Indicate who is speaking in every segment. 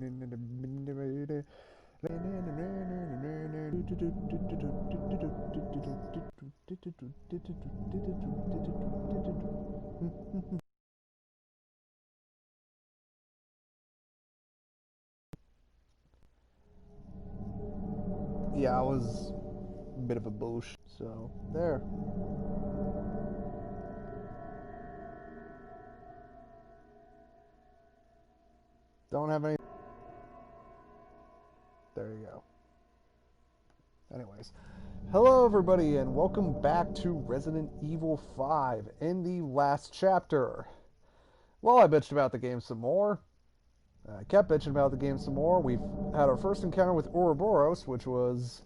Speaker 1: Yeah, I was a bit of a boosh. So, there. Don't have any. There you go. Anyways. Hello, everybody, and welcome back to Resident Evil 5. In the last chapter, well, I bitched about the game some more. I kept bitching about the game some more. We've had our first encounter with Ouroboros, which was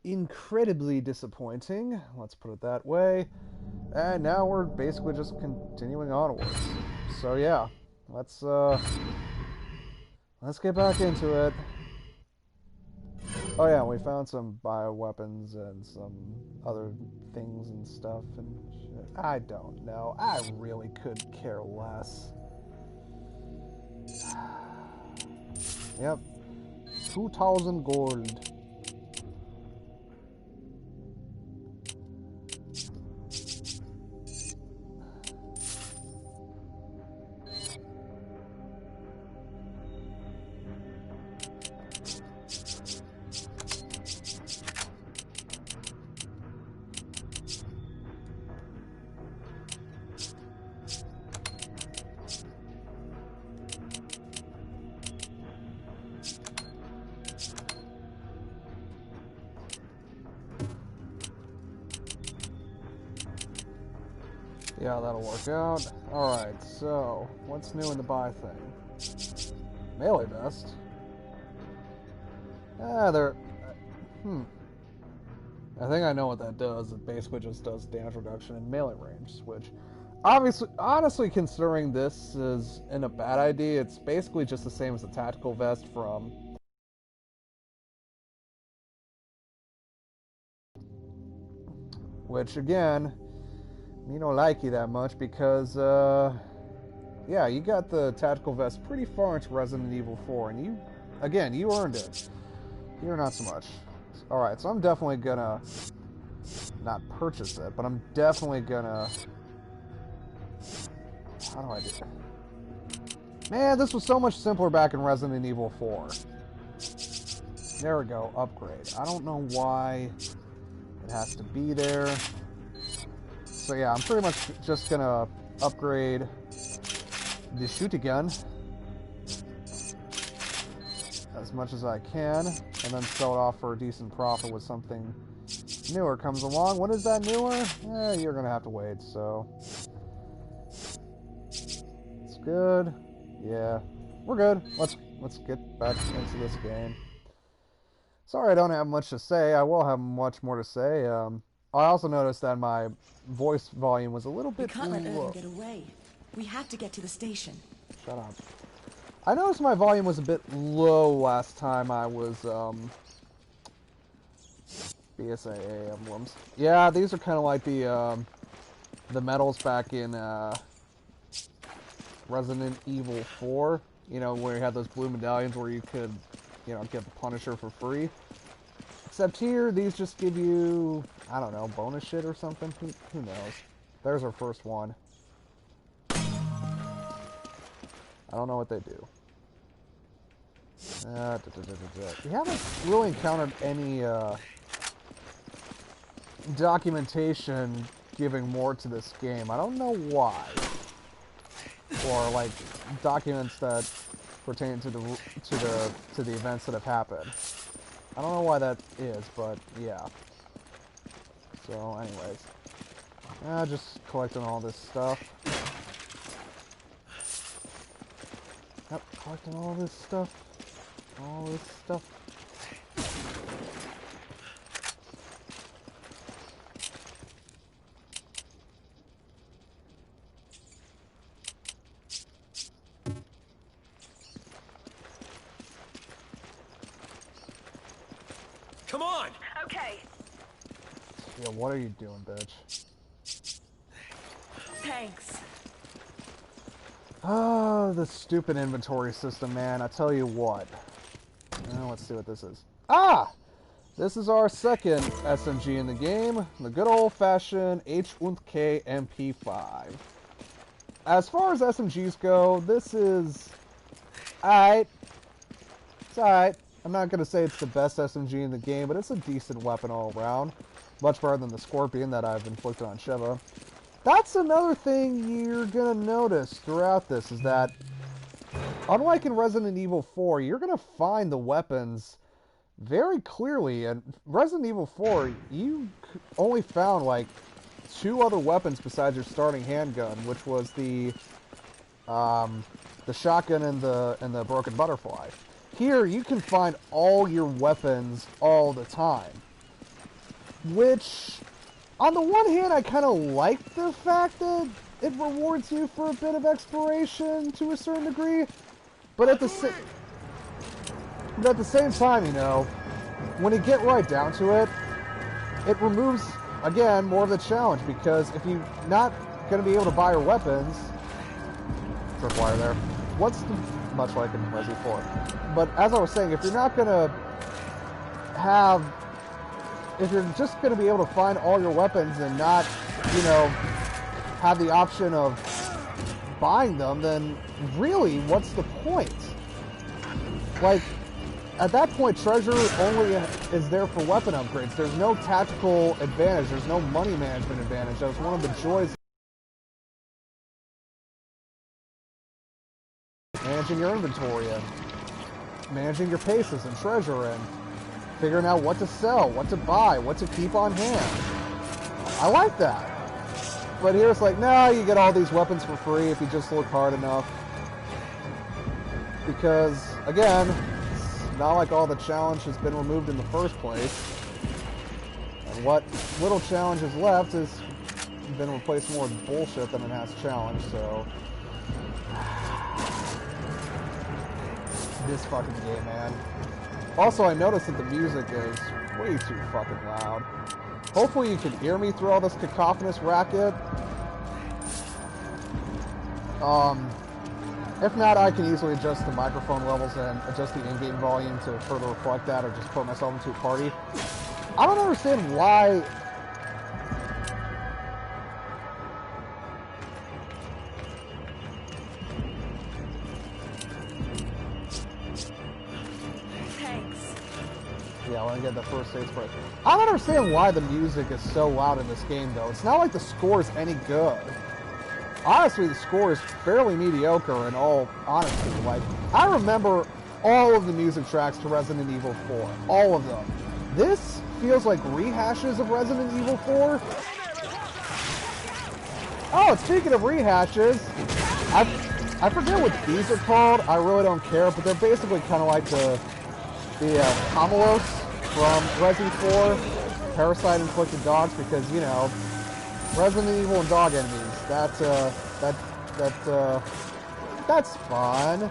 Speaker 1: incredibly disappointing. Let's put it that way. And now we're basically just continuing onwards. So yeah, let's get back into it. Oh yeah, we found some bioweapons and some other things and stuff and shit. I don't know. I really could care less. Yep. 2,000 gold. Yeah, that'll work out. Alright, so, what's new in the buy thing? Melee vest? Ah, I think I know what that does. It basically just does damage reduction in melee range, which, obviously, honestly, considering this isn't a bad idea, it's basically just the same as the tactical vest from... Which, again, me don't like you that much because, yeah, you got the tactical vest pretty far into Resident Evil 4, and you, again, you earned it. You're not so much. Alright, so I'm definitely gonna not purchase it, but I'm definitely gonna... How do I do it? Man, this was so much simpler back in Resident Evil 4. There we go, upgrade. I don't know why it has to be there. So yeah, I'm pretty much just gonna upgrade the shooty gun as much as I can, and then sell it off for a decent profit with something newer comes along. What is that newer? You're gonna have to wait, so... It's good. Yeah, we're good. Let's get back into this game. Sorry I don't have much to say. I will have much more to say. I also noticed that my voice volume was a little bit low.
Speaker 2: We can't let Irving get away. We have to get to the station.
Speaker 1: Shut up. I noticed my volume was a bit low last time I was, BSAA emblems. Yeah, these are kind of like the medals back in, Resident Evil 4. You know, where you had those blue medallions where you could, you know, get the Punisher for free. Except here, these just give you, I don't know, bonus shit or something? Who knows? There's our first one. I don't know what they do. We haven't really encountered any documentation giving more to this game. I don't know why. Or like documents that pertain to the events that have happened. I don't know why that is, but yeah. So, anyways, just collecting all this stuff. Yep, collecting all this stuff. All this stuff.
Speaker 3: Come on!
Speaker 4: Okay.
Speaker 1: Yeah, what are you doing, bitch?
Speaker 2: Thanks.
Speaker 1: Oh, the stupid inventory system, man. I tell you what. Let's see what this is. Ah! This is our second SMG in the game, the good old-fashioned H&K MP5. As far as SMGs go, this is alright. It's alright. I'm not going to say it's the best SMG in the game, but it's a decent weapon all around. Much better than the Scorpion that I've inflicted on Sheva. That's another thing you're going to notice throughout this, is that unlike in Resident Evil 4, you're going to find the weapons very clearly. And Resident Evil 4, you only found like 2 other weapons besides your starting handgun, which was the shotgun and the broken butterfly. Here, you can find all your weapons all the time, which, on the one hand, I kind of like the fact that it rewards you for a bit of exploration to a certain degree, but at the same time, you know, when you get right down to it, it removes, again, more of the challenge, because if you're not going to be able to buy your weapons, tripwire there, much like in Resident 4, but as I was saying, if you're not going to if you're just going to be able to find all your weapons and not, you know, have the option of buying them, then really, what's the point? Like, at that point, treasure only is there for weapon upgrades. There's no tactical advantage. There's no money management advantage. That was one of the joys. Managing your inventory and managing your paces and treasure and figuring out what to sell, what to buy, what to keep on hand. I like that. But here it's like, no, you get all these weapons for free if you just look hard enough. Because, again, it's not like all the challenge has been removed in the first place. And what little challenge is left has been replaced more with bullshit than it has challenge, so... This fucking game, man. Also, I noticed that the music is way too fucking loud. Hopefully you can hear me through all this cacophonous racket. If not, I can easily adjust the microphone levels and adjust the in-game volume to further reflect that, or just put myself into a party. I don't understand why... Yeah, I want to get the first stage first. I don't understand why the music is so loud in this game, though. It's not like the score is any good. Honestly, the score is fairly mediocre in all honesty. Like, I remember all of the music tracks to Resident Evil 4. All of them. This feels like rehashes of Resident Evil 4. Oh, speaking of rehashes, I forget what these are called. I really don't care, but they're basically kind of like the Comolos from Resident 4, parasite-inflicted dogs, because, you know, Resident Evil and dog enemies, that's fun.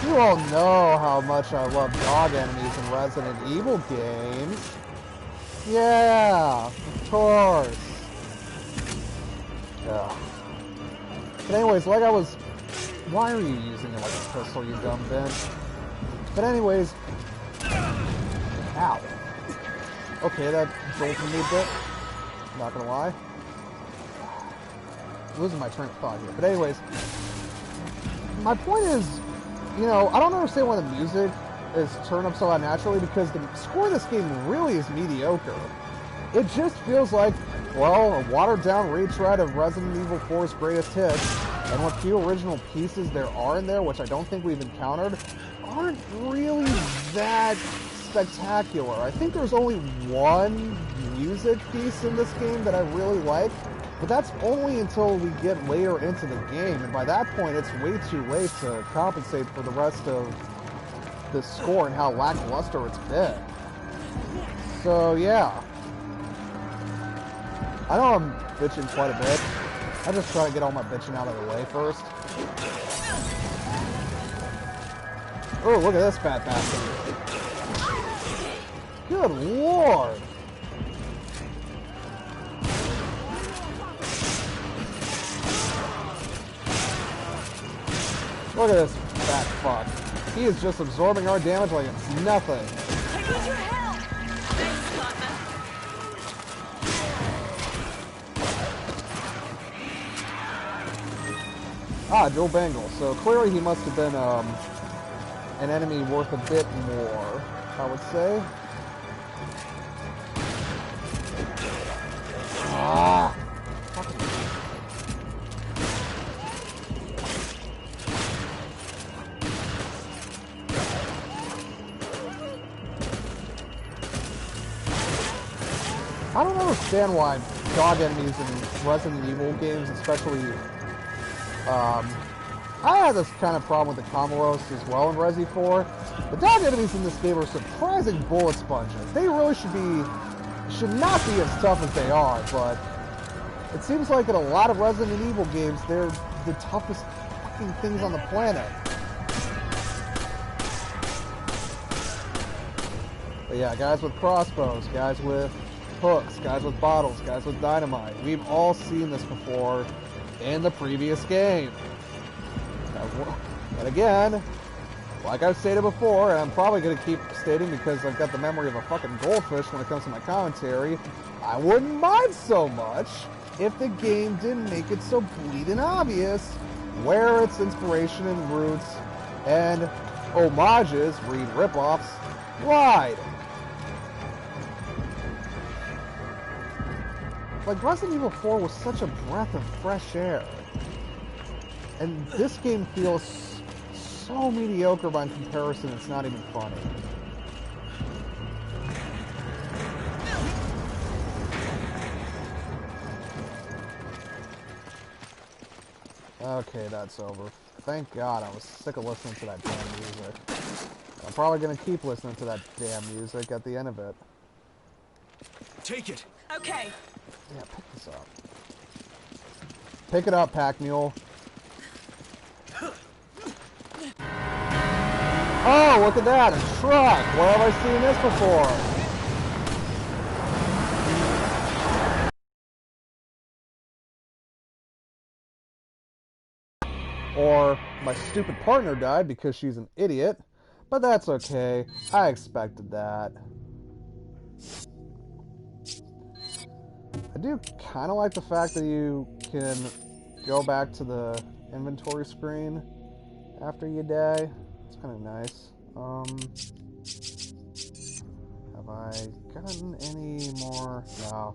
Speaker 1: You all know how much I love dog enemies in Resident Evil games. Yeah, of course. Yeah. But anyways, like I was... Why are you using it like a pistol, you dumb bitch? But anyways... Ow. Okay, that jolted me a bit. Not gonna lie. Losing my train of thought here. But anyways, my point is, you know, I don't understand why the music is turned up so unnaturally, because the score of this game really is mediocre. It just feels like, well, a watered-down retread of Resident Evil 4's greatest hits, and what few original pieces there are in there, which I don't think we've encountered, aren't really that spectacular. I think there's only one music piece in this game that I really like, but that's only until we get later into the game, and by that point it's way too late to compensate for the rest of the score and how lackluster it's been. So yeah. I know I'm bitching quite a bit. I just try to get all my bitching out of the way first. Oh, look at this fat bastard. Good lord! Look at this fat fuck. He is just absorbing our damage like it's nothing.
Speaker 2: I need your help! Thanks, partner.
Speaker 1: Ah, Joe Bengal. So clearly he must have been an enemy worth a bit more, I would say. Ah! I don't understand why dog enemies in Resident Evil games, especially, I had this kind of problem with the Comoros as well in Resi 4. The dog enemies in this game are surprising bullet sponges. They really should not be as tough as they are, but it seems like in a lot of Resident Evil games, they're the toughest fucking things on the planet. But yeah, guys with crossbows, guys with hooks, guys with bottles, guys with dynamite. We've all seen this before in the previous game. And again, like I've stated before, and I'm probably going to keep stating because I've got the memory of a fucking goldfish when it comes to my commentary, I wouldn't mind so much if the game didn't make it so bleeding obvious where its inspiration and roots and homages, read ripoffs, lied. Like, Resident Evil 4 was such a breath of fresh air. And this game feels so mediocre by comparison, it's not even funny. Okay, that's over. Thank God, I was sick of listening to that damn music. I'm probably going to keep listening to that damn music at the end of it.
Speaker 3: Take it!
Speaker 2: Okay.
Speaker 1: Yeah, pick this up. Pick it up, Pack Mule. Oh, look at that, a truck! Where have I seen this before? Or my stupid partner died because she's an idiot. But that's okay. I expected that. I do kind of like the fact that you can go back to the inventory screen after you die. It's kind of nice. Have I gotten any more? No.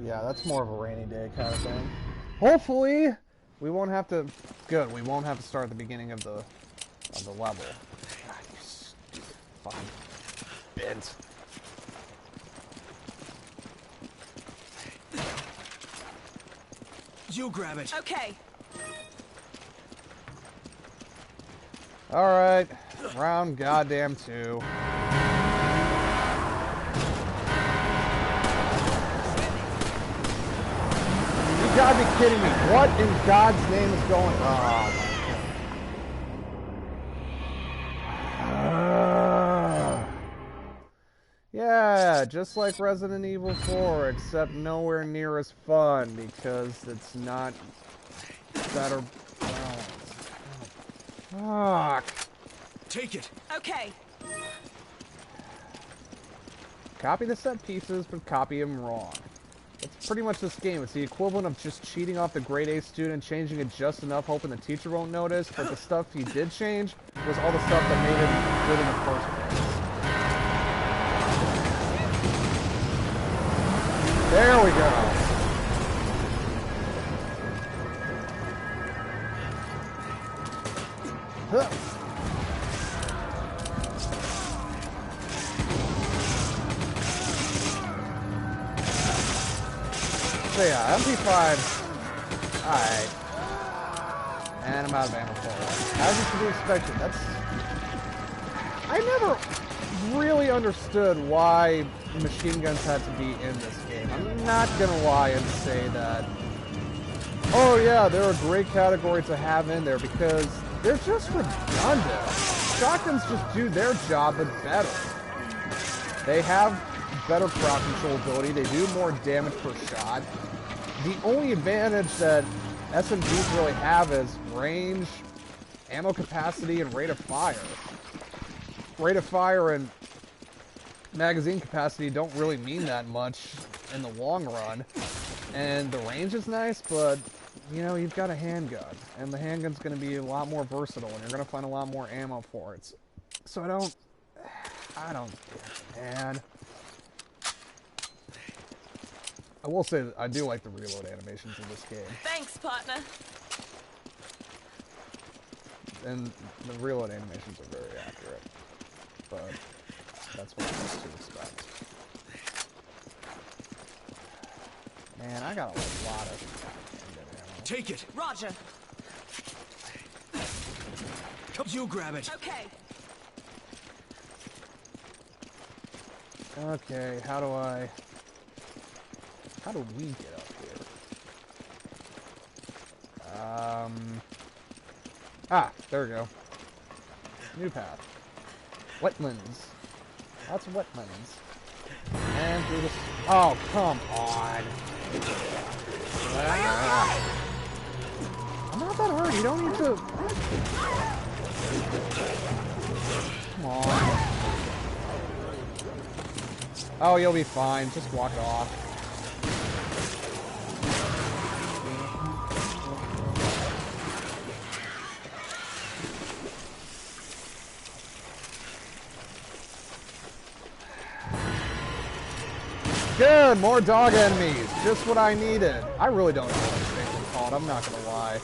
Speaker 1: Yeah, that's more of a rainy day kind of thing. Hopefully, we won't have to. Good, we won't have to start at the beginning of the level. God, you stupid fucking bent.
Speaker 3: You grab it.
Speaker 2: Okay.
Speaker 1: All right, round goddamn 2. You gotta be kidding me. What in God's name is going on? Yeah, just like Resident Evil 4, except nowhere near as fun because it's not better balanced. Fuck.
Speaker 3: Take it.
Speaker 2: Okay.
Speaker 1: Copy the set pieces, but copy them wrong. It's pretty much this game. It's the equivalent of just cheating off the grade A student, changing it just enough, hoping the teacher won't notice, but the stuff he did change was all the stuff that made him good in the first place. There we go. Huh. So yeah, MP5, alright. And I'm out of ammo for it. As is to be expected, that's... I never really understood why machine guns had to be in this game. I'm not gonna lie and say that, oh yeah, they're a great category to have in there, because they're just redundant. Shotguns just do their job, but better. They have better crowd control ability, they do more damage per shot. The only advantage that SMGs really have is range, ammo capacity, and rate of fire. Rate of fire and magazine capacity don't really mean that much in the long run. And the range is nice, but, you know, you've got a handgun. And the handgun's going to be a lot more versatile, and you're going to find a lot more ammo for it. So I don't get it, man. I will say that I do like the reload animations in this game.
Speaker 2: Thanks, partner.
Speaker 1: And the reload animations are very accurate. But that's what I was to expect. Man, I got a lot of ammo.
Speaker 3: Take it.
Speaker 2: Roger.
Speaker 3: You grab it.
Speaker 2: Okay.
Speaker 1: Okay, how do we get up here? There we go. New path. Wetlands. Lots of wetlands. And through this. Oh, come on. Ah. I'm not that hurt. You don't need to. Come on. Oh, you'll be fine. Just walk off. Good! More dog enemies! Just what I needed. I really don't know what these things are called, I'm not gonna lie.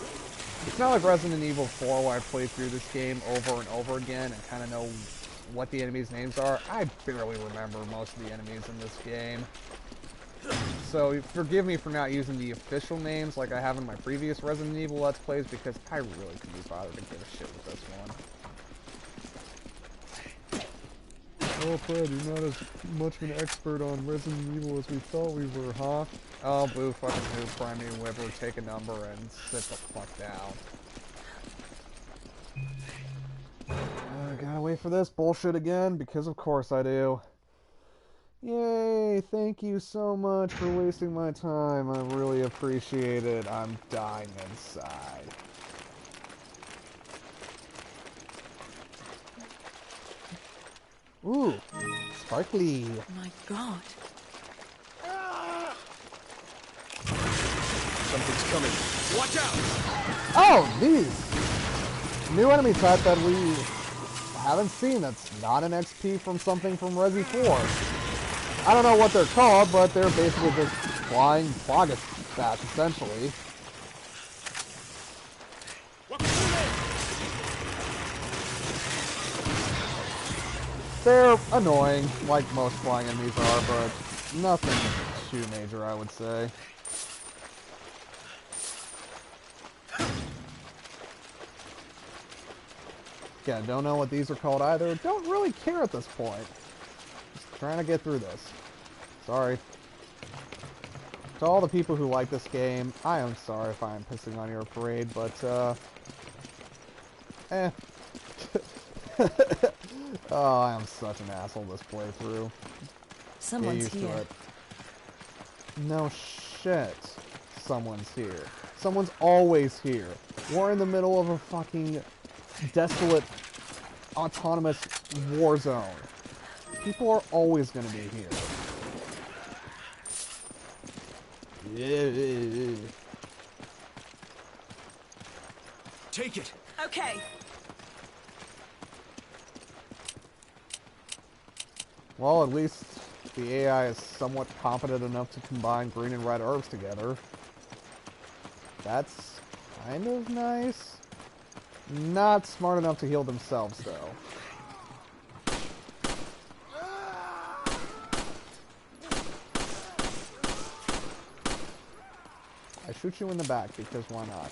Speaker 1: It's not like Resident Evil 4 where I played through this game over and over again and kind of know what the enemies' names are. I barely remember most of the enemies in this game. So forgive me for not using the official names like I have in my previous Resident Evil Let's Plays, because I really couldn't be bothered to give a shit with this one. Oh, Fred, you're not as much of an expert on Resident Evil as we thought we were, huh? Oh, boo, fucking who, Prime Me Whipper, take a number and sit the fuck down. I gotta wait for this bullshit again, because of course I do. Yay, thank you so much for wasting my time, I really appreciate it. I'm dying inside. Ooh, sparkly.
Speaker 2: My God.
Speaker 3: Something's coming. Watch out!
Speaker 1: Oh, these! New enemy type that we haven't seen that's not an XP from something from Resi 4. I don't know what they're called, but they're basically just flying Bogus bats, essentially. They're annoying, like most flying enemies are, but nothing too major, I would say. Yeah, don't know what these are called either. Don't really care at this point. Just trying to get through this. Sorry. To all the people who like this game, I am sorry if I am pissing on your parade, but, oh, I am such an asshole this playthrough.
Speaker 2: Someone's here.
Speaker 1: It. No shit. Someone's here. Someone's always here. We're in the middle of a fucking desolate, autonomous war zone. People are always gonna be here.
Speaker 3: Take it.
Speaker 2: Okay.
Speaker 1: Well, at least the AI is somewhat competent enough to combine green and red herbs together. That's kind of nice. Not smart enough to heal themselves, though. I shoot you in the back because why not?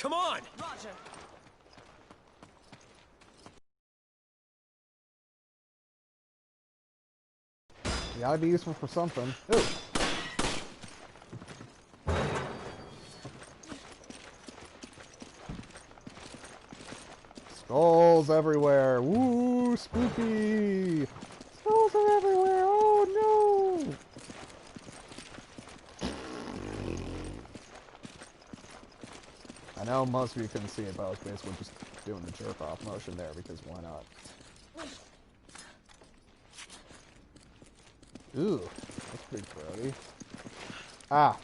Speaker 3: Come on!
Speaker 2: Roger.
Speaker 1: You gotta be useful for something. Ooh. Skulls everywhere. Woo, spooky. Skulls are everywhere. Oh no. I know most of you couldn't see it, but I was basically just doing the jerk off motion there because why not? Ooh, that's pretty grody. Ah.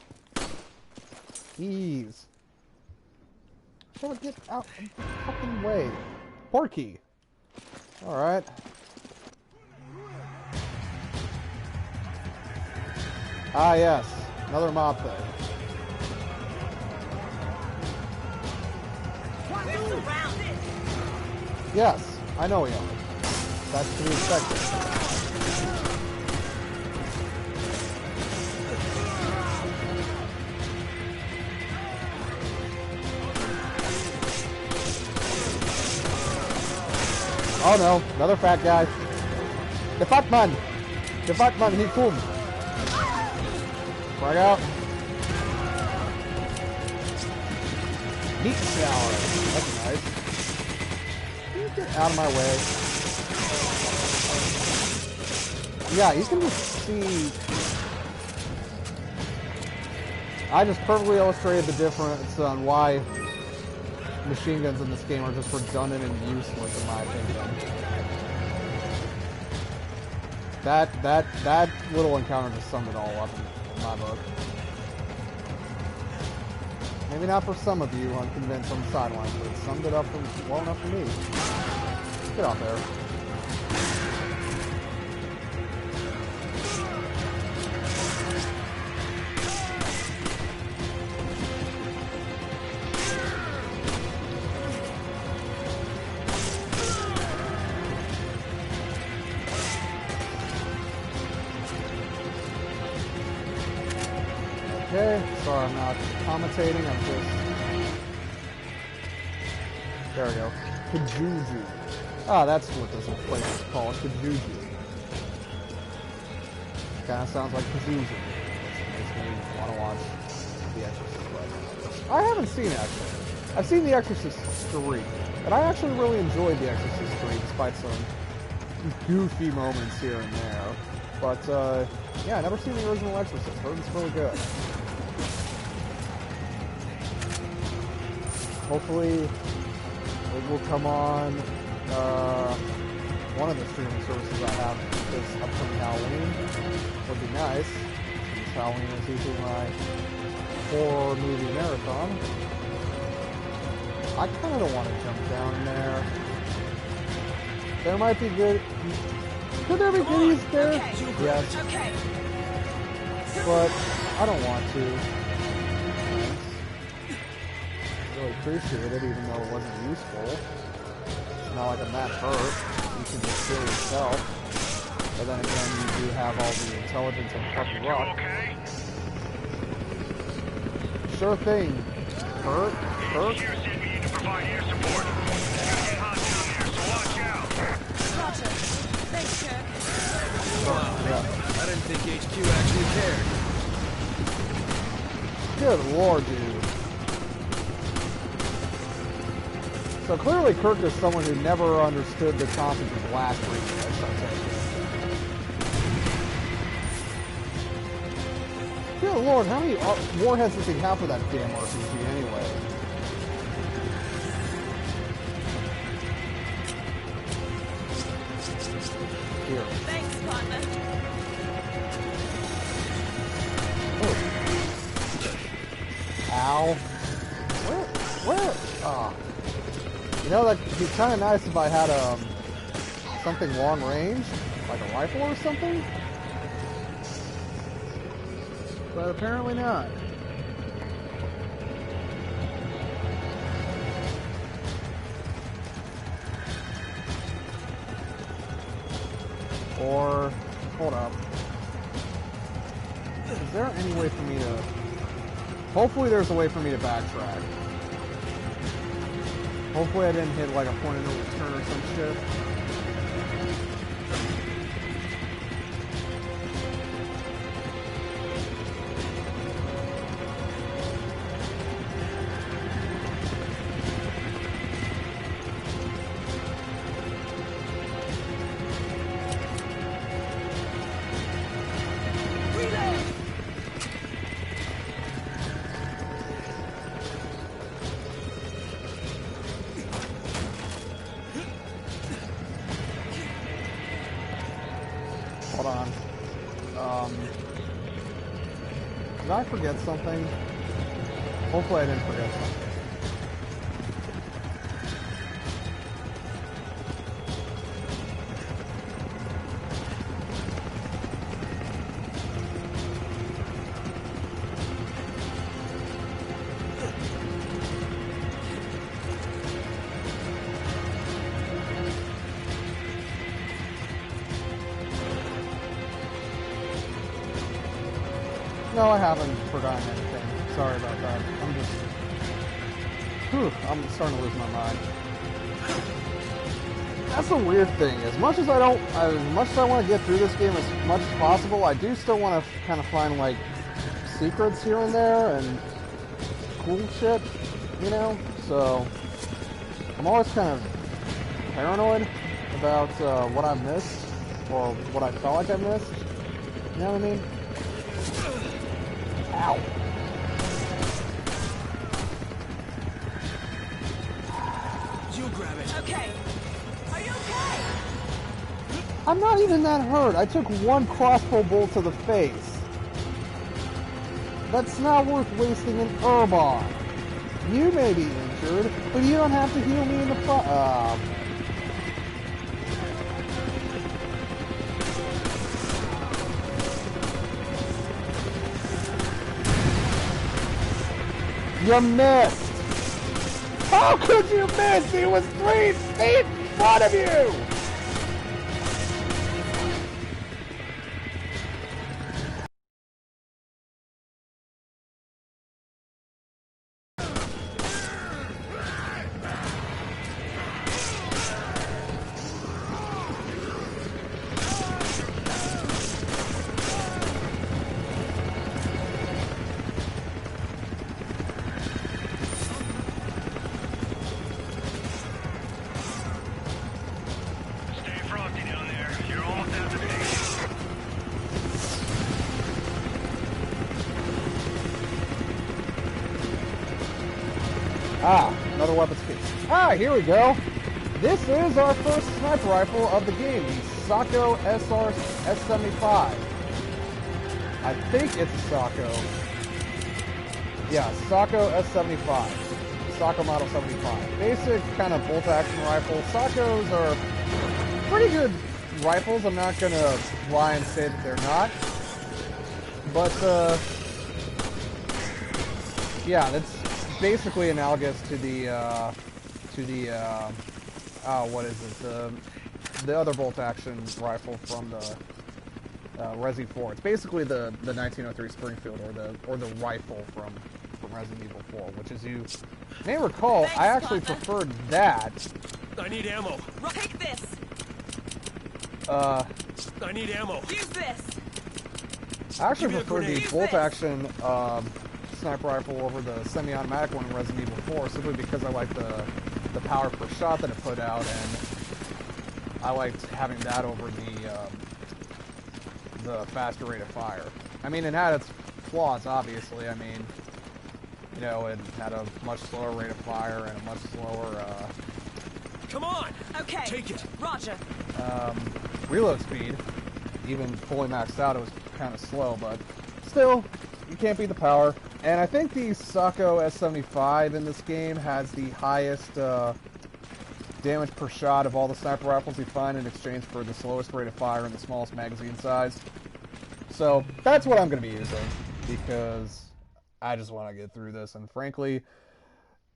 Speaker 1: Ease. Oh, get out of the fucking way. Porky. Alright. Ah, yes. Another mob thing. Yes, I know we are. That's to be expected. Oh no, another fat guy. The fat man! The fat man, he come. Frag out. Meat shower. That's nice. Can you get out of my way? Yeah, you can just see. I just perfectly illustrated the difference on why machine guns in this game are just redundant and useless, in my opinion. That little encounter just summed it all up in my book. Maybe not for some of you unconvinced on the sidelines, but it summed it up well enough for me. Get out there. Okay, sorry I'm not commentating, I'm just... There we go. Kajuju. Ah, that's what this place is called, Kajuju. Kinda sounds like Kajuju. Makes me want to watch The Exorcist, but I haven't seen it, actually. I've seen The Exorcist 3, and I actually really enjoyed The Exorcist 3, despite some goofy moments here and there. But, yeah, I never seen the original Exorcist. Heard it's really good. Hopefully, it will come on one of the streaming services I have this upcoming Halloween. Would be nice, since Halloween is usually my horror movie marathon. I kind of don't want to jump down there. There might be good... Could there be goodies there?
Speaker 2: Okay.
Speaker 1: Yes.
Speaker 2: Okay.
Speaker 1: But I don't want to. Really appreciate it, even though it wasn't useful. It's not like I'm that hurt. You can just kill yourself. But then again, you do have all the intelligence and fucking luck.
Speaker 4: Okay?
Speaker 1: Sure thing. Hurt? Hurt?
Speaker 4: Here sent me in to provide air support. It's gonna get hot down there, so watch out.
Speaker 2: Roger. Thanks, Kirk.
Speaker 1: Yeah.
Speaker 3: I didn't think HQ actually cared.
Speaker 1: Good lord, dude. So clearly Kirk is someone who never understood the concept of blast radius, I think. Good lord, how many warheads does he have for that damn RPG anyway? Here.
Speaker 2: Thanks, partner.
Speaker 1: Oh. Ow. Where? Ah. You know, that'd be kind of nice if I had something long range, like a rifle or something. But apparently not. Or, hold up. Is there any way for me to... Hopefully there's a way for me to backtrack. Hopefully I didn't hit like a point of no return or some shit. Hold on. Did I forget something? Hopefully I didn't forget something. No, I haven't forgotten anything. Sorry about that. I'm starting to lose my mind. That's the weird thing. As much as I want to get through this game as much as possible, I do still want to kind of find like secrets here and there and cool shit, you know? So I'm always kind of paranoid about what I missed or what I felt like I missed. You know what I mean? Ow.
Speaker 3: You grab it.
Speaker 2: Okay. Are you okay?
Speaker 1: I'm not even that hurt. I took one crossbow bolt to the face. That's not worth wasting an herb on. You may be injured, but you don't have to heal me in the You missed! How could you miss? He was 3 feet in front of you!
Speaker 4: Stay frosty down there. You're almost at the station.
Speaker 1: Ah, another weapons piece. Ah, here we go. This is our first sniper rifle of the game, the Sako SR S75. I think it's a Sako. Yeah, Sako S75. Sako Model 75. Basic kind of bolt-action rifle. Sakos are pretty good rifles. I'm not going to lie and say that they're not. But, yeah, that's basically analogous to what is it? The other bolt-action rifle from the Resi 4. It's basically the 1903 Springfield or the rifle from Resident Evil 4, which, as you may recall,
Speaker 2: Thanks,
Speaker 1: I actually
Speaker 2: Partner.
Speaker 1: preferred that.
Speaker 3: I need ammo.
Speaker 2: Take this.
Speaker 3: I need ammo.
Speaker 2: Use this.
Speaker 1: I actually
Speaker 3: Give me a
Speaker 1: preferred the
Speaker 2: grenade.
Speaker 1: bolt-action sniper rifle over the semi-automatic one in Resident Evil 4, simply because I like the power per shot that it put out, and I liked having that over the faster rate of fire. I mean, it had its flaws, obviously. I mean, you know, it had a much slower rate of fire and a much slower
Speaker 3: Come on.
Speaker 2: Okay.
Speaker 3: Take it.
Speaker 2: Roger.
Speaker 1: reload speed. Even fully maxed out, it was kind of slow, but still, you can't beat the power. And I think the Sako S75 in this game has the highest damage per shot of all the sniper rifles you find in exchange for the slowest rate of fire and the smallest magazine size. So that's what I'm going to be using, because I just want to get through this, and frankly,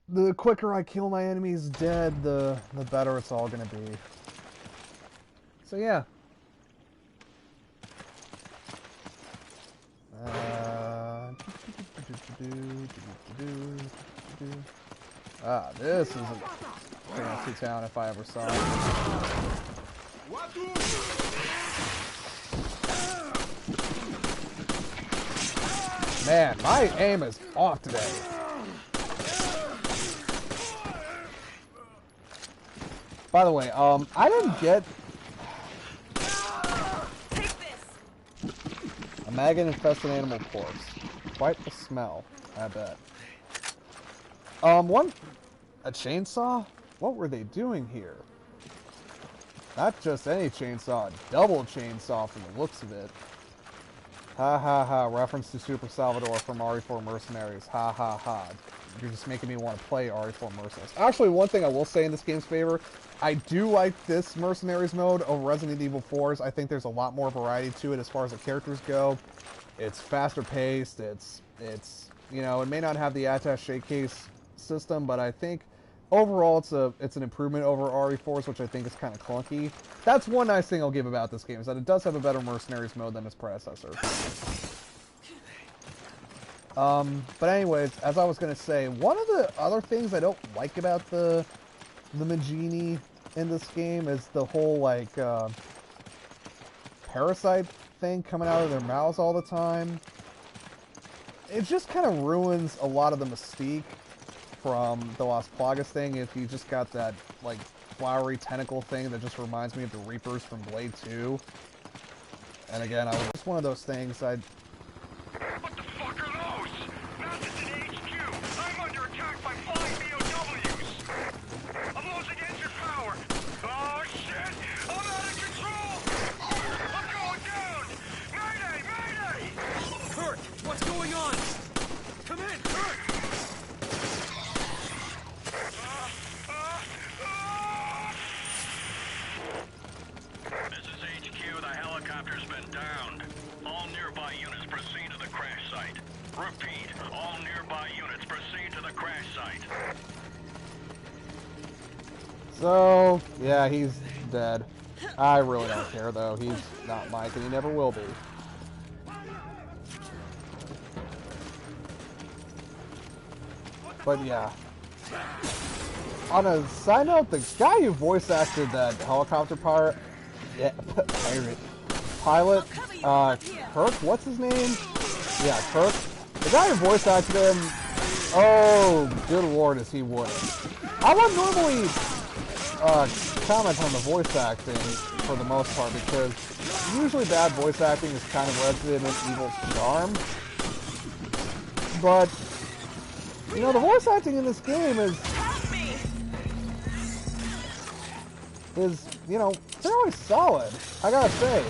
Speaker 1: the quicker I kill my enemies dead, the better it's all going to be. So yeah. Ah, this is a fancy town if I ever saw it. Man, my aim is off today. By the way, I didn't get a maggot-infested animal corpse. Quite the smell, I bet. A chainsaw? What were they doing here? Not just any chainsaw, a double chainsaw from the looks of it. Ha ha ha, reference to Super Salvador from RE4 Mercenaries. Ha ha ha. You're just making me want to play RE4 Mercenaries. Actually, one thing I will say in this game's favor, I do like this Mercenaries mode over Resident Evil 4's. I think there's a lot more variety to it as far as the characters go. It's faster paced, it's you know, it may not have the attaché case system, but I think overall it's an improvement over RE4's, which I think is kind of clunky. That's one nice thing I'll give about this game, is that it does have a better Mercenaries mode than its predecessor. But anyways, as I was going to say, one of the other things I don't like about the Magini in this game is the whole, like, parasite thing coming out of their mouths all the time. It just kind of ruins a lot of the mystique from the Las Plagas thing if you just got that, like, flowery tentacle thing that just reminds me of the Reapers from Blade 2. And again, I was just one of those things
Speaker 4: What the fuck are those? Mounted in HQ! I'm under attack by 5 BOWs! I'm losing engine power! Oh shit! I'm out of control! I'm going down! Mayday! Mayday!
Speaker 3: Kurt, what's going on? Come in, Kurt!
Speaker 4: This is HQ. The helicopter's been downed. All nearby units proceed to the crash site. Repeat, all nearby units proceed to the crash site.
Speaker 1: So, yeah, he's dead. I really don't care, though. He's not Mike, and he never will be. But yeah. On a side note, the guy who voice acted that helicopter pirate, pilot, Kirk, what's his name? Yeah, Kirk. The guy who voice acted him, oh, good lord, is he wooden. I wouldn't normally comment on the voice acting for the most part, because usually bad voice acting is kind of Resident Evil's charm. But, you know, the voice acting in this game is, you know, fairly solid, I gotta say.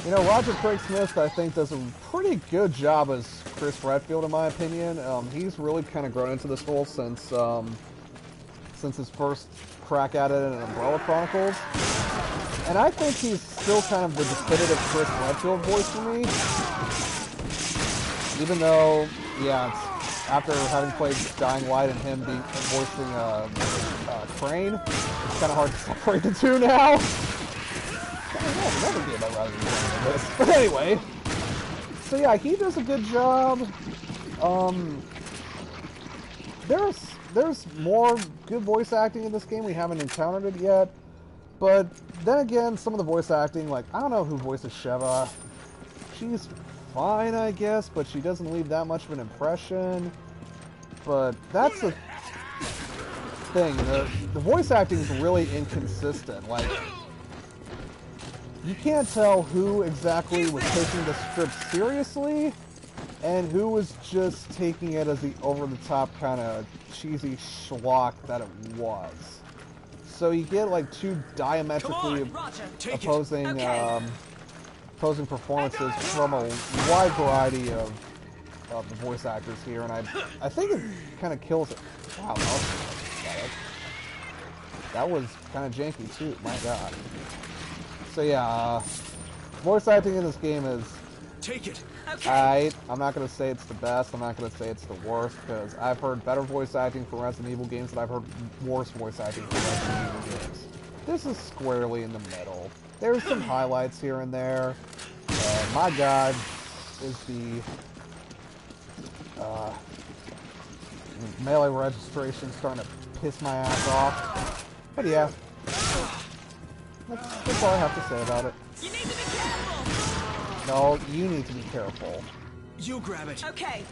Speaker 1: You know, Roger Craig Smith, I think, does a pretty good job as Chris Redfield, in my opinion. He's really kind of grown into this role since his first crack at it in Umbrella Chronicles. And I think he's still kind of the definitive Chris Redfield voice for me. Even though, yeah, it's, after having played Dying Light and him voicing Crane, it's kind of hard to separate the two now. Another game I'd rather be playing than this. But anyway, so yeah, he does a good job. There's more good voice acting in this game. We haven't encountered it yet. But then again, some of the voice acting, like, I don't know who voices Sheva. She's fine, I guess, but she doesn't leave that much of an impression. But that's the thing. The voice acting is really inconsistent. Like, you can't tell who exactly was taking the script seriously and who was just taking it as the over-the-top kind of cheesy schlock that it was. So you get like two diametrically opposing opposing performances from a wide variety of the voice actors here, and I think it kind of kills it. Wow, that was kind of janky too. My God. So yeah, voice acting in this game is.
Speaker 3: Take it.
Speaker 2: Okay.
Speaker 1: I'm not going to say it's the best, I'm not going to say it's the worst, because I've heard better voice acting for Resident Evil games than I've heard worse voice acting for Resident Evil games. This is squarely in the middle. There's some highlights here and there. My God, is the Melee registration starting to piss my ass off. But yeah, that's all I have to say about it.
Speaker 2: You need to be careful.
Speaker 1: No, you need to be careful.
Speaker 3: You grab it.
Speaker 2: Okay.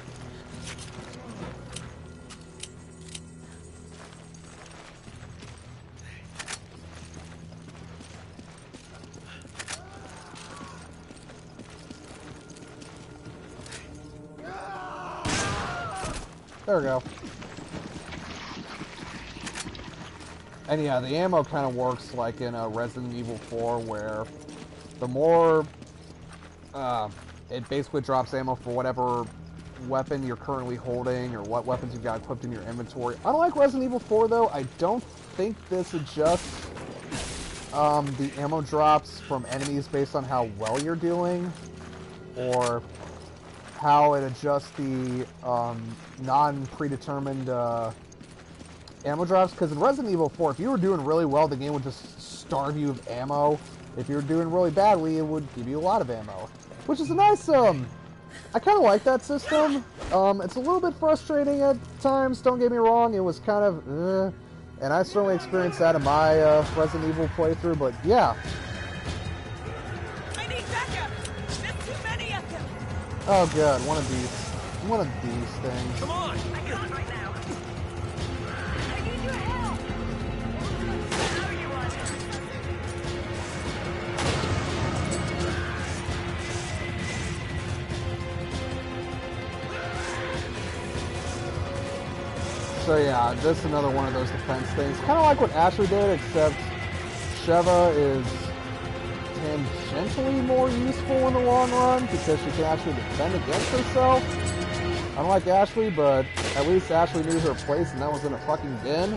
Speaker 1: There we go. And yeah, the ammo kind of works like in Resident Evil 4, where the more it basically drops ammo for whatever weapon you're currently holding or what weapons you've got equipped in your inventory. Unlike Resident Evil 4, though, I don't think this adjusts the ammo drops from enemies based on how well you're doing, or how it adjusts the non-predetermined ammo drops. Because in Resident Evil 4, if you were doing really well, the game would just starve you of ammo. If you were doing really badly, it would give you a lot of ammo. Which is a nice, I kind of like that system. It's a little bit frustrating at times, don't get me wrong. It was kind of, and I certainly experienced that in my Resident Evil playthrough, but yeah.
Speaker 2: I need backup. There's too many of them.
Speaker 1: Oh good, one of these things.
Speaker 3: Come on.
Speaker 2: I can't right now. I need your help. I know you want it.
Speaker 1: So yeah, this is another one of those defense things. Kind of like what Ashley did, except Sheva is tangentially more useful in the long run because she can actually defend against herself. Unlike Ashley, but at least Ashley knew her place and that was in a fucking bin.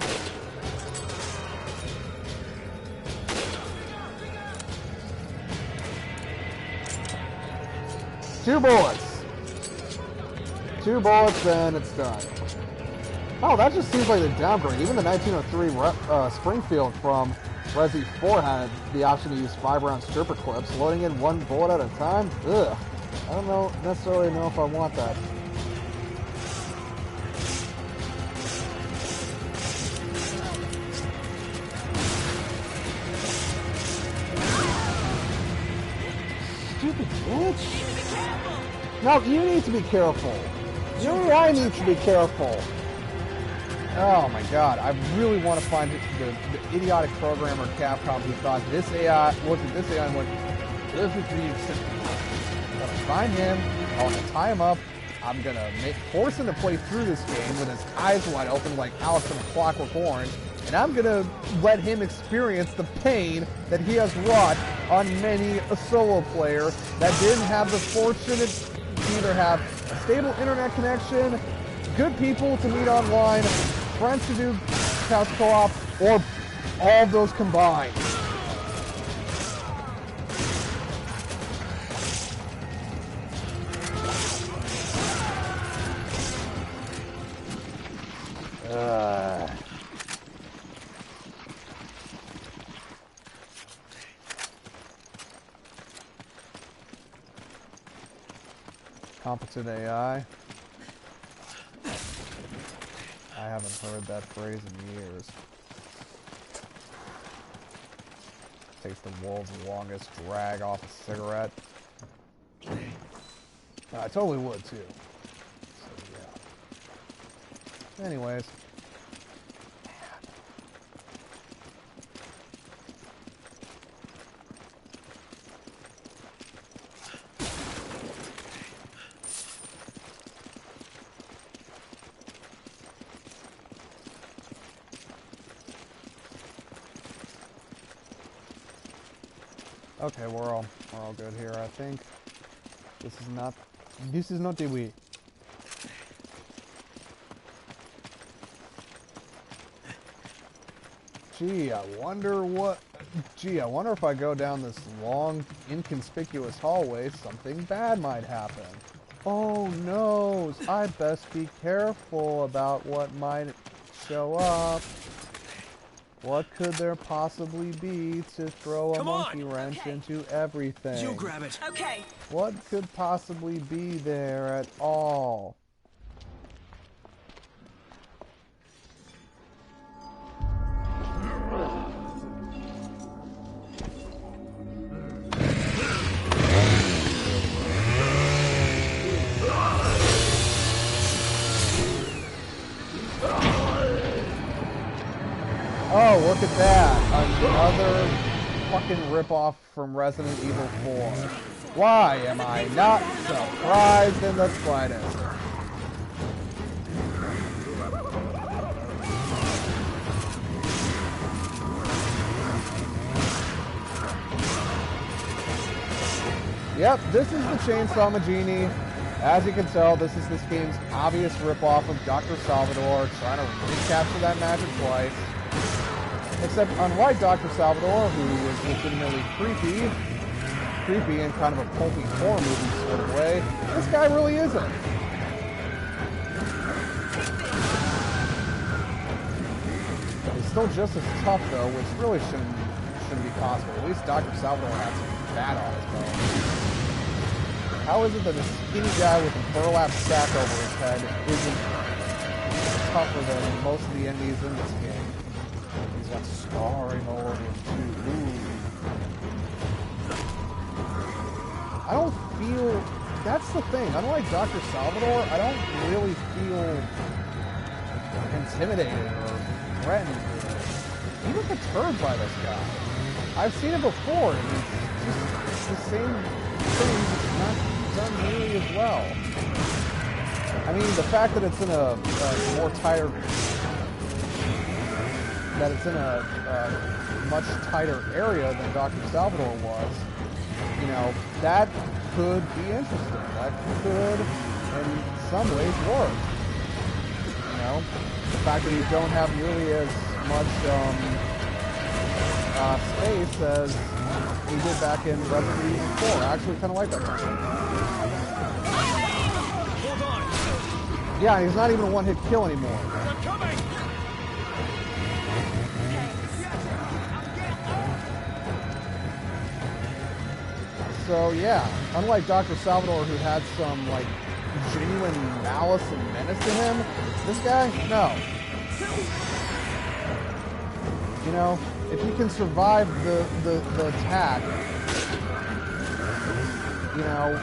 Speaker 1: Two bullets. Two bullets and it's done. Oh, that just seems like a downgrade. Even the 1903 Springfield from Resi 4 had the option to use 5-round stripper clips, loading in one bullet at a time. Ugh. I don't necessarily know if I want that. Stupid bitch. No, you need to be careful. You and I need to be careful. Oh my god, I really want to find the idiotic programmer Capcom who thought this AI, looked at this AI and went, this is the acceptable. I'm going to find him, I want to tie him up, I'm going to force him to play through this game with his eyes wide open like Alice in a Clockwork Orange, and I'm going to let him experience the pain that he has wrought on many a solo player that didn't have the fortunate to either have a stable internet connection, good people to meet online, friends to do couch co-op, or all of those combined. Competent AI. I haven't heard that phrase in years. Takes the world's longest drag off a cigarette. I totally would too. So yeah. Anyways. Okay, we're all good here, I think. This is not the way. Gee, I wonder if I go down this long, inconspicuous hallway, something bad might happen. Oh no, I best be careful about what might show up. What could there possibly be to throw a monkey wrench into everything?
Speaker 3: You grab it.
Speaker 2: Okay.
Speaker 1: What could possibly be there at all? look at that. Another fucking ripoff from Resident Evil 4. Why am I not surprised in the slightest? Yep, this is the Chainsaw Magini. As you can tell, this is this game's obvious ripoff of Dr. Salvador, trying to recapture that magic twice. Except unlike Dr. Salvador, who is legitimately creepy in kind of a pulpy horror movie sort of way, this guy really isn't. He's still just as tough though, which really shouldn't be possible. At least Dr. Salvador has some fat on his bones. How is it that a skinny guy with a burlap sack over his head isn't tougher than most of the enemies in this game? He's got scarring all over him too. Ooh. I don't feel... That's the thing. Unlike Dr. Salvador, I don't really feel intimidated or threatened or even perturbed by this guy. I've seen it before, and it's just the same thing, just not done nearly as well. I mean, the fact that it's in a more tighter... that it's in a much tighter area than Dr. Salvador was, you know, that could be interesting. That could, in some ways, work. You know, the fact that you don't have nearly as much space as you did back in Resident Evil 4. I actually kind of like that kind of thing.
Speaker 3: Hold on!
Speaker 1: Yeah, he's not even a one-hit kill anymore.
Speaker 3: They're coming!
Speaker 1: So yeah, unlike Dr. Salvador, who had some like genuine malice and menace to him, this guy, no. You know, if he can survive the attack, you know,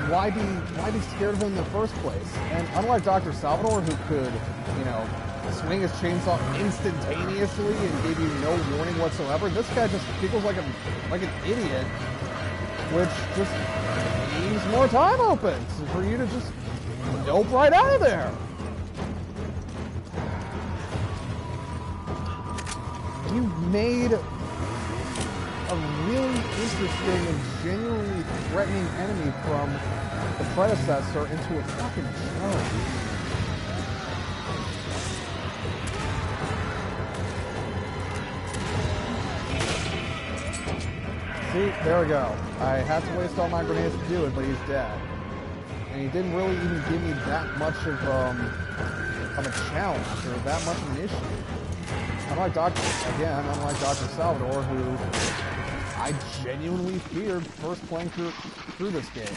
Speaker 1: why be scared of him in the first place? And unlike Dr. Salvador, who could, you know, swing his chainsaw instantaneously and give you no warning whatsoever, this guy just feels like an idiot, which just leaves more time open for you to just dope right out of there. You made a really interesting and genuinely threatening enemy from the predecessor into a fucking joke. See, there we go. I had to waste all my grenades to do it, but he's dead. And he didn't really even give me that much of a challenge or that much of an issue. Unlike Dr. Salvador, who I genuinely feared first playing through this game.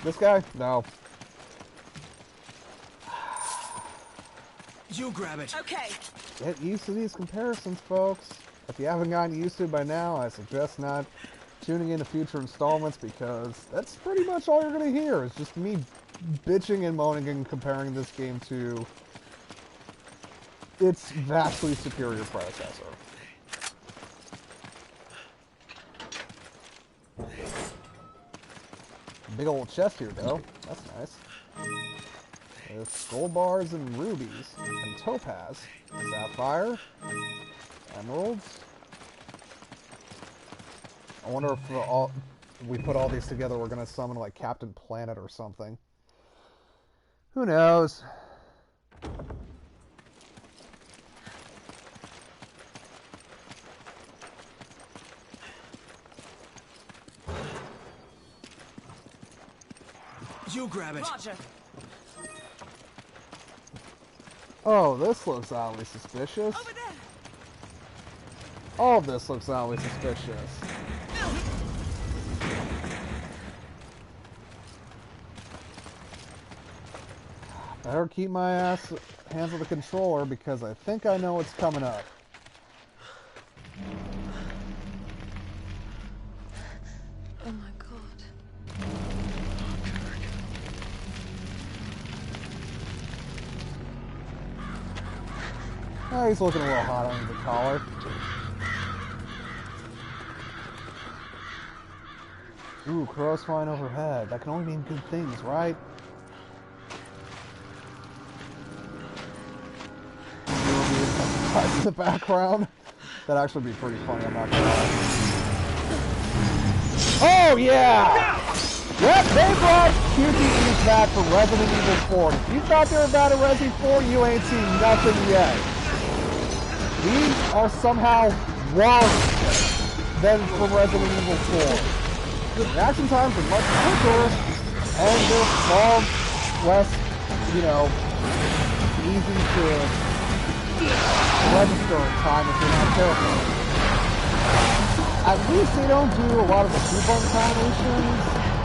Speaker 1: This guy, no.
Speaker 3: You grab it.
Speaker 2: Okay.
Speaker 1: Get used to these comparisons, folks. If you haven't gotten used to it by now, I suggest not tuning into future installments, because that's pretty much all you're going to hear. It's just me bitching and moaning and comparing this game to its vastly superior predecessor. Big old chest here, though. That's nice. With gold bars and rubies, and topaz, sapphire, emeralds. I wonder if we put all these together, we're going to summon like Captain Planet or something. Who knows?
Speaker 3: You grab it.
Speaker 2: Roger.
Speaker 1: Oh, this looks oddly suspicious.
Speaker 2: Over there.
Speaker 1: All of this looks oddly suspicious. Better keep my hands on the controller, because I think I know what's coming up.
Speaker 2: Oh my god.
Speaker 1: Oh, he's looking a little hot under the collar. Ooh, crows flying overhead. That can only mean good things, right? In the background. That'd actually be pretty funny, I'm not gonna lie. Oh, yeah! Yep, they brought QTEs back for Resident Evil 4. If you thought they were bad at Resident 4, you ain't seen nothing yet. These are somehow worse than from Resident Evil 4. The action times are much quicker, and they're far less, you know, easy to register in time if you're not careful. At least they don't do a lot of the coupon combinations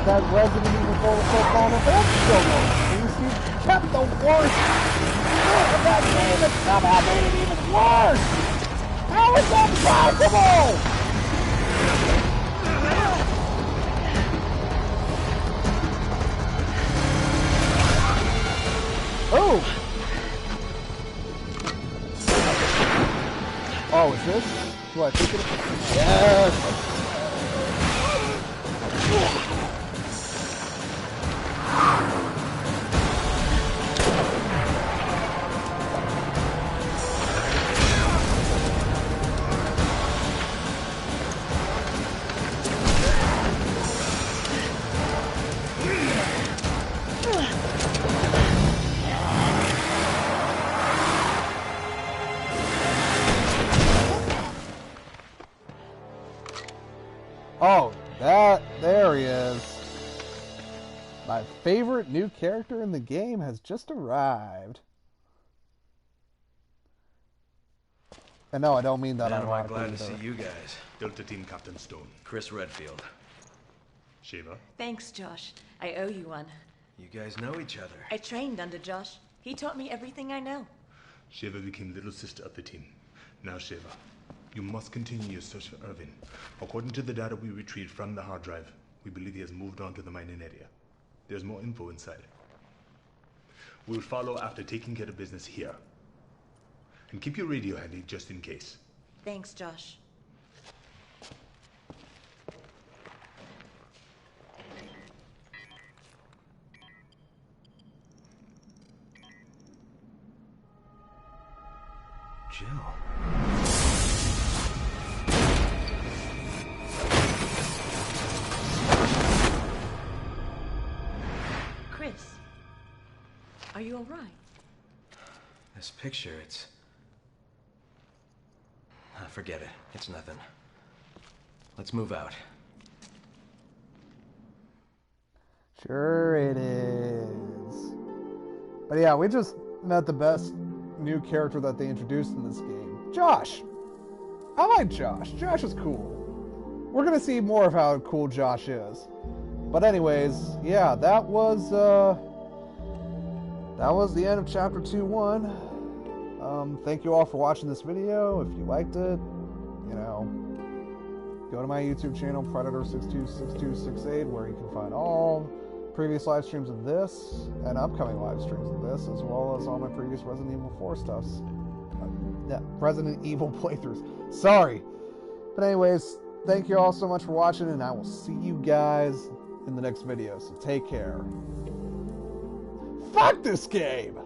Speaker 1: that Resident Evil 4 was so fond of, but that's still no excuse. You kept the worst part of that game and somehow made it even worse! How is that possible? Oh! Oh, is this? Do I think it is? Yes! Oh, there he is. My favorite new character in the game has just arrived. And no, I don't mean that.
Speaker 3: Man, I'm glad to see you guys.
Speaker 5: Delta Team Captain Stone.
Speaker 3: Chris Redfield.
Speaker 5: Shiva.
Speaker 2: Thanks, Josh. I owe you one.
Speaker 3: You guys know each other.
Speaker 2: I trained under Josh. He taught me everything I know.
Speaker 5: Shiva became little sister of the team. Now, Shiva, you must continue your search for Irvin. According to the data we retrieved from the hard drive, we believe he has moved on to the mining area. There's more info inside. We'll follow after taking care of business here. And keep your radio handy just in case.
Speaker 2: Thanks, Josh.
Speaker 3: Jill.
Speaker 2: Chris, are you all right?
Speaker 3: This picture, it's... forget it. It's nothing. Let's move out.
Speaker 1: Sure it is. But yeah, we just met the best new character that they introduced in this game. Josh! I like Josh. Josh is cool. We're gonna see more of how cool Josh is. But anyways, yeah, that was the end of Chapter 2-1. Thank you all for watching this video. If you liked it, you know, go to my YouTube channel, Predator626268, where you can find all previous live streams of this and upcoming live streams of this, as well as all my previous Resident Evil 4 stuffs. Resident Evil playthroughs. Sorry. But anyways, thank you all so much for watching, and I will see you guys in the next video. So take care. Fuck this game!